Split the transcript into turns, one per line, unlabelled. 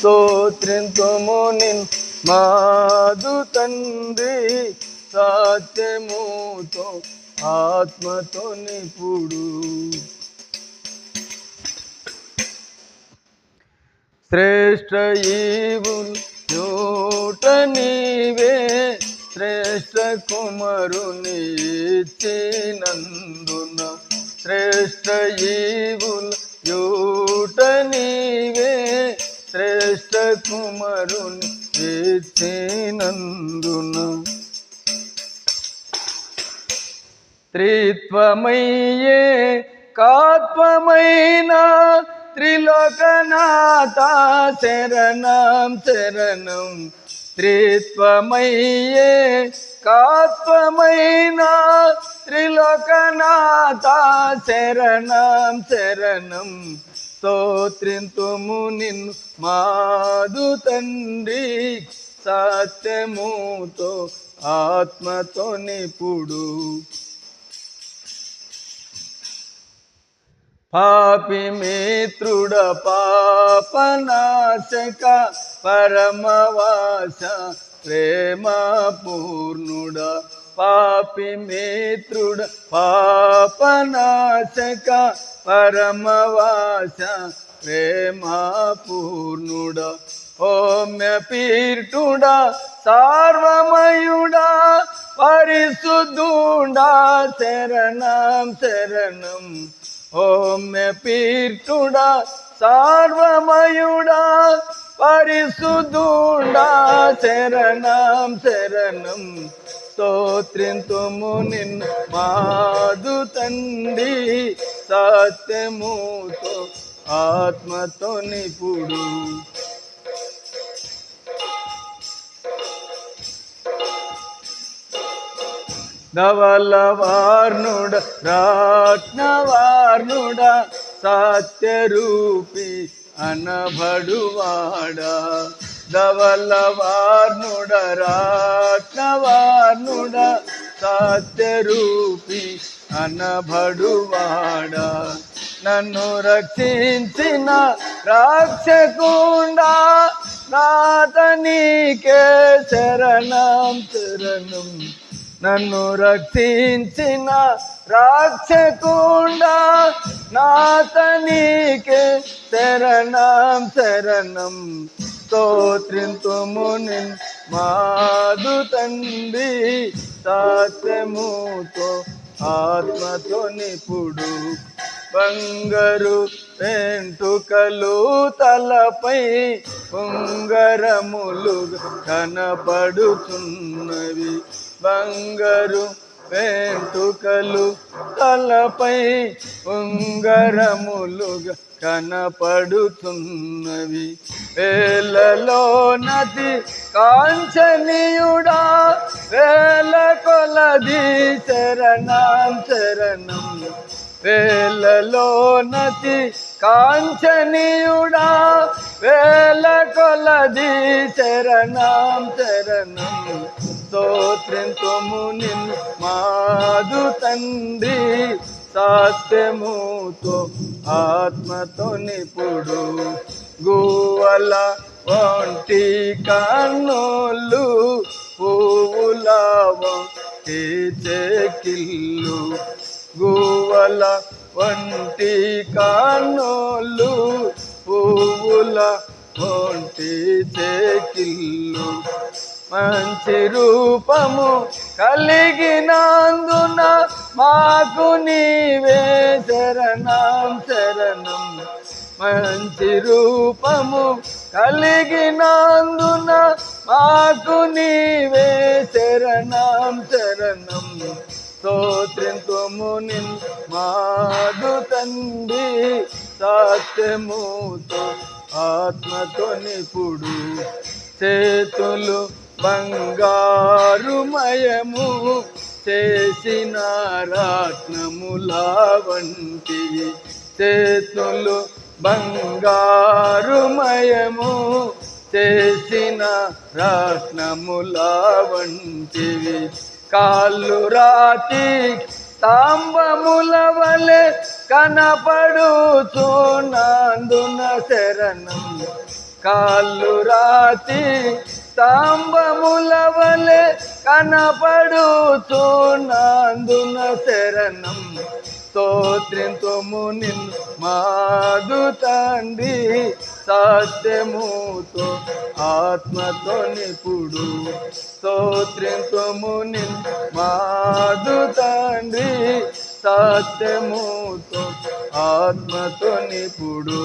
స్తోత్రింతుము నిన్ మాదు తండ్రి సత్యముతో ఆత్మతో నిపుడు. శ్రేష్ఠ ఈవుల్ యూట నీవే శ్రేష్ఠ కుమారుని ఇచ్చినందున శ్రేష్ఠ ఈవుల్ యూట నీవే శ్రేష్ఠ కుమారుని ఇచ్చినందున త్రిత్వమయ్యే కాత్వమైన త్రిలోకనాథ శరణం శరణం. త్రిత్వమయ్యే కాత్వమైన త్రిలోకనాథ శరణం శరణం. స్తోత్రింతుము నిన్ను మాదు తండ్రి సత్యముతో ఆత్మతో నిపుడు. పాపి మిత్రుడ పాపనాశక పరమవాస ప్రేమ పూర్ణుడ. పాపి మిత్రుడ పాపనాశక పరమవాస ప్రేమ పూర్ణుడ. హోమ్య పీఠుడ సార్వమయుడ పరిశుద్ధుడ శరణం శరణం. హోమ్య పీఠుడా సార్వమయుడా పరిశుద్ధుడా శరణం శరణం. స్తోత్రింతుము నిన్ను మాదు తండ్రి సత్యముతో ఆత్మతో నిపుడు. ధవలవార్ణుడ రత్నవార్ణుడ సత్యరూపి అనబడువాడ. ధవలవార్ణుడ రత్నవార్ణుడ సత్యరూపి అనబడువాడ. నన్ను రక్షించిన రక్షకుండా నాతనీకే శరణం శరణం. నన్ను రక్షించిన రక్షకుండా నాతనీకే శరణం శరణం. స్తోత్రింతుము నిన్ను మాదు తండ్రి సత్యముతో ఆత్మతో నిపుడు. బంగారు వెంట్రుకలు తలపై ఉంగరములు కనపడుచున్నవి. బంగారు వెంట్రుకలు తలపై ఉంగరములు కనపడుతున్నవి. వేలలో నది కాంచనీయుడా వేల కొలది శరణం శరణం. వేలలో నది కాంచనీయుడా వేల కొలది శరణం శరణం. స్తోత్రింతుము నిన్ను మాదు తండ్రి సత్యముతో ఆత్మతో నిపుడు. గువ్వల వంటి కన్నులు పువ్వుల వంటి చెక్కిళ్ళు. గువ్వల వంటి కన్నులు పువ్వుల వంటి చెక్కిళ్ళు. మంచి రూపము కలిగినందున మాకు నీవే శరణం శరణం. మంచి రూపము కలిగినందున మాకు నీవే శరణం శరణం. స్తోత్రింతుము నిన్ను మాదు తండ్రి సత్యముతో ఆత్మతో నిపుడు. చేతులు బంగారుమయము చేసిన రత్నముల వంటివి. చేతులు బంగారుమయము చేసిన రత్నముల వంటివి. కాళ్ళు రాతి స్తంభముల వలె కనపడుచున్నందున శరణం. కాళ్ళు రాతి స్తంభముల వలె కనపడుచున్నందున శరణం స్తోత్రింతుము నిన్ను మాదు తండ్రి సత్యముతో ఆత్మతో నిపుడు స్తోత్రింతుము నిన్ను మాదు తండ్రి సత్యముతో ఆత్మతో నిపుడు